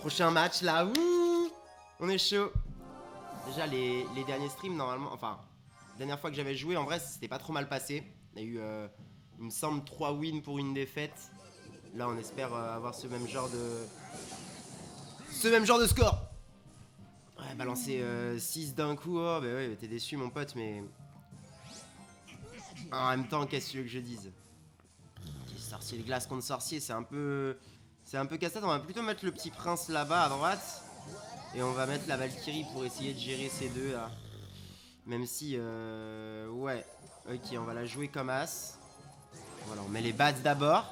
Prochain match là, ouh, on est chaud. Déjà les derniers streams normalement, enfin, la dernière fois que j'avais joué en vrai c'était pas trop mal passé. On a eu, il me semble, 3 wins pour une défaite. Là on espère avoir ce même genre de score. Ouais, balancer 6 d'un coup, oh bah ouais, t'es déçu mon pote, mais en même temps qu'est-ce que tu veux que je dise? Sorcier de glace contre sorcier, c'est un peu casse-tête. On va plutôt mettre le petit prince là-bas à droite. Et on va mettre la Valkyrie pour essayer de gérer ces deux là. Même si, ouais. Ok, on va la jouer comme as. Voilà, on met les bats d'abord.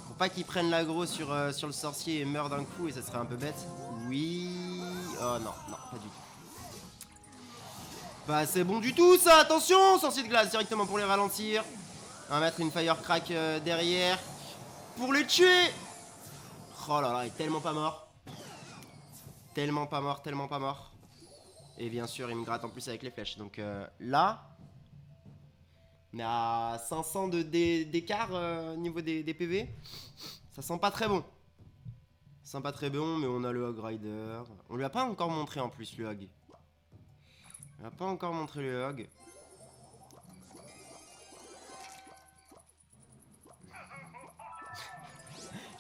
Pour pas qu'ils prennent l'aggro sur le sorcier et meurent d'un coup, et ça serait un peu bête. Oui. Oh non, non, pas du tout. Pas assez bon du tout ça, attention, sorcier de glace directement pour les ralentir. On va mettre une firecrack derrière. Pour les tuer. Oh là là, il est tellement pas mort. Tellement pas mort, tellement pas mort. Et bien sûr, il me gratte en plus avec les flèches. Donc là, on est à 500 d'écart au niveau des PV. Ça sent pas très bon. Ça sent pas très bon, mais on a le Hog Rider. On lui a pas encore montré en plus le Hog. On lui a pas encore montré le Hog.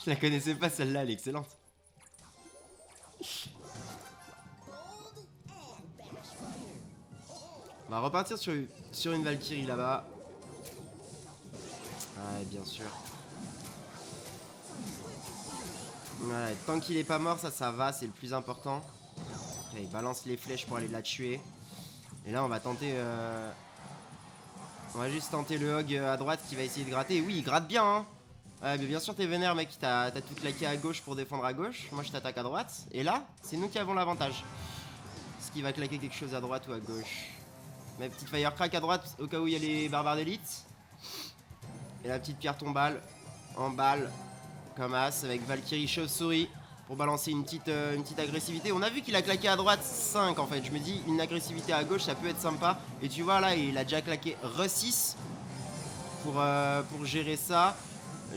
Je la connaissais pas celle-là, elle est excellente. On va repartir sur une Valkyrie là-bas. Ouais, bien sûr. Voilà, tant qu'il est pas mort, ça va, c'est le plus important. Okay, il balance les flèches pour aller la tuer. Et là, on va tenter... On va juste tenter le Hog à droite qui va essayer de gratter. Et oui, il gratte bien, hein. Ouais, mais bien sûr, t'es vénère, mec. T'as tout claqué à gauche pour défendre à gauche. Moi, je t'attaque à droite. Et là, c'est nous qui avons l'avantage. Est-ce qu'il va claquer quelque chose à droite ou à gauche? Ma petite firecrack à droite au cas où il y a les barbares d'élite. Et la petite pierre tombale en balle comme as avec Valkyrie chauve-souris pour balancer une petite agressivité. On a vu qu'il a claqué à droite 5 en fait. Je me dis une agressivité à gauche ça peut être sympa. Et tu vois là il a déjà claqué re6 pour gérer ça.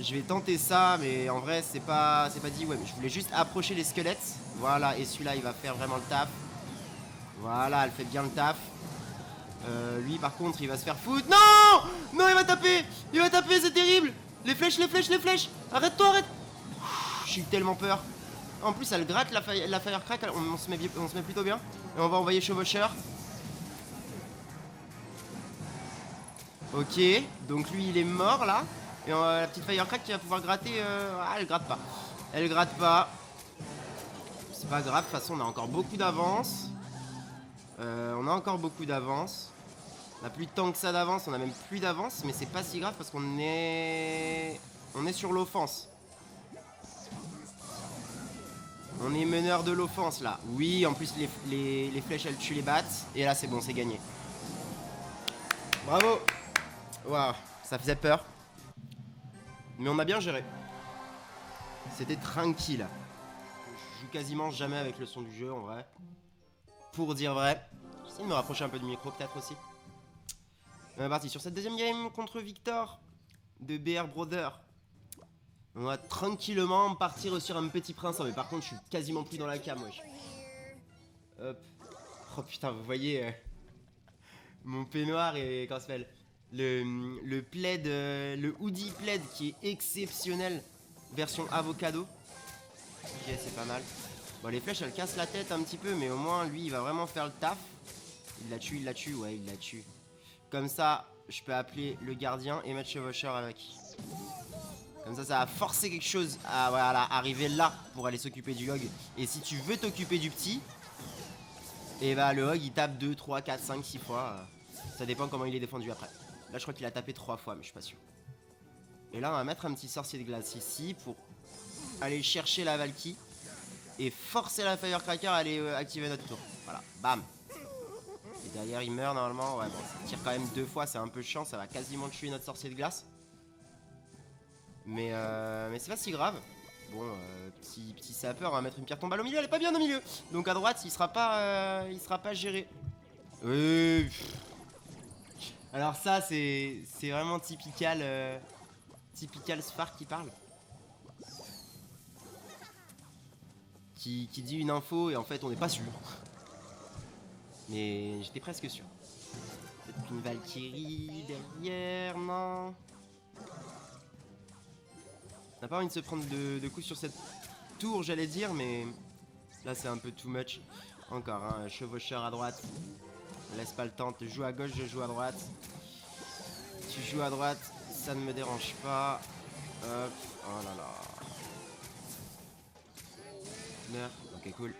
Je vais tenter ça mais en vrai c'est pas dit. Ouais mais je voulais juste approcher les squelettes. Voilà et celui-là il va faire vraiment le taf. Voilà elle fait bien le taf. Lui par contre il va se faire foutre. Non. Non il va taper. Il va taper c'est terrible. Les flèches, les flèches, les flèches. Arrête-toi, arrête. J'ai eu tellement peur. En plus elle gratte la firecrack. On se met plutôt bien. Et on va envoyer Chevaucheur. Ok. Donc lui il est mort là. Et la petite firecrack qui va pouvoir gratter. Ah elle gratte pas. Elle gratte pas. C'est pas grave. De toute façon on a encore beaucoup d'avance. On a encore beaucoup d'avance. On a plus de temps que ça d'avance, on a même plus d'avance, mais c'est pas si grave parce qu'on est... On est sur l'offense. On est meneur de l'offense là. Oui, en plus les flèches elles tuent les battes. Et là c'est bon, c'est gagné. Bravo. Waouh, ça faisait peur. Mais on a bien géré. C'était tranquille. Je joue quasiment jamais avec le son du jeu en vrai. Pour dire vrai. J'essaie de me rapprocher un peu du micro peut-être aussi. On est parti sur cette deuxième game contre Victor de BR Brother. On va tranquillement partir sur un petit prince. Mais par contre, je suis quasiment plus dans la cam, wesh. Hop. Oh putain, vous voyez mon peignoir et comment ça s'appelle le plaid, le hoodie plaid qui est exceptionnel. Version avocado. Ok, c'est pas mal. Bon, les flèches elles cassent la tête un petit peu, mais au moins lui il va vraiment faire le taf. Il la tue, ouais, il la tue. Comme ça, je peux appeler le gardien et mettre Chevaucheur avec. Comme ça va forcer quelque chose à voilà, arriver là pour aller s'occuper du Hog. Et si tu veux t'occuper du petit, et bah le Hog il tape 2, 3, 4, 5, 6 fois. Ça dépend comment il est défendu après. Là je crois qu'il a tapé 3 fois mais je suis pas sûr. Et là on va mettre un petit sorcier de glace ici pour aller chercher la Valky. Et forcer la Firecracker à aller activer notre tour. Voilà, bam. Et derrière il meurt normalement. Ouais bon ça tire quand même 2 fois, c'est un peu chiant, ça va quasiment tuer notre sorcier de glace. Mais c'est pas si grave. Bon, petit sapeur, on va mettre une pierre tombale au milieu, elle est pas bien au milieu. Donc à droite, il sera pas géré. Alors ça, c'est vraiment typical Spark qui parle. qui dit une info et en fait on n'est pas sûr. Mais j'étais presque sûr. Peut-être une Valkyrie derrière, non? On n'a pas envie de se prendre de coups sur cette tour, j'allais dire, mais là c'est un peu too much. Encore un chevaucheur à droite. Laisse pas le temps, tu joues à gauche, je joue à droite. Tu joues à droite, ça ne me dérange pas. Hop, oh là là. Meurs, ok cool.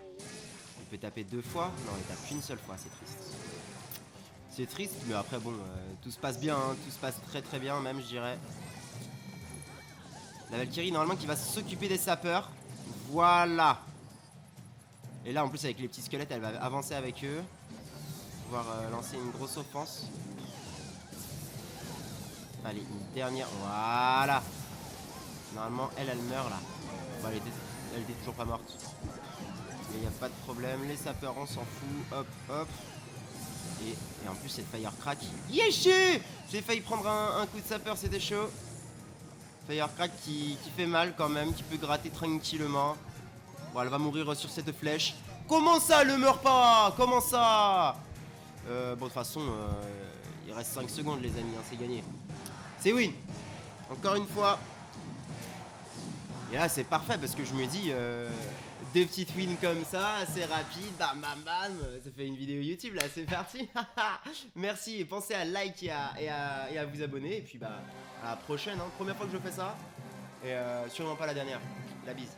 Il peut taper 2 fois. Non, il tape qu'une seule fois, c'est triste. C'est triste, mais après bon, tout se passe bien, hein, tout se passe très très bien même, je dirais. La Valkyrie, normalement, qui va s'occuper des sapeurs. Voilà. Et là, en plus, avec les petits squelettes, elle va avancer avec eux. Pouvoir lancer une grosse offense. Allez, une dernière. Voilà. Normalement, elle meurt là. Bon, elle était toujours pas morte. Mais il n'y a pas de problème. Les sapeurs, on s'en fout. Hop, hop. Et en plus, cette Firecrack. Yéché! J'ai failli prendre un coup de sapeur, c'était chaud. Firecrack qui fait mal quand même, qui peut gratter tranquillement. Bon, elle va mourir sur cette flèche. Comment ça, elle ne meurt pas? Comment ça? Bon, de toute façon, il reste 5 secondes, les amis, hein, c'est gagné. C'est win. Encore une fois. Et là, c'est parfait parce que je me dis, deux petites wins comme ça, assez rapide, bam bam bam, ça fait une vidéo YouTube là, c'est parti. Merci, et pensez à like et à vous abonner. Et puis bah, à la prochaine, hein. Première fois que je fais ça. Et sûrement pas la dernière. La bise.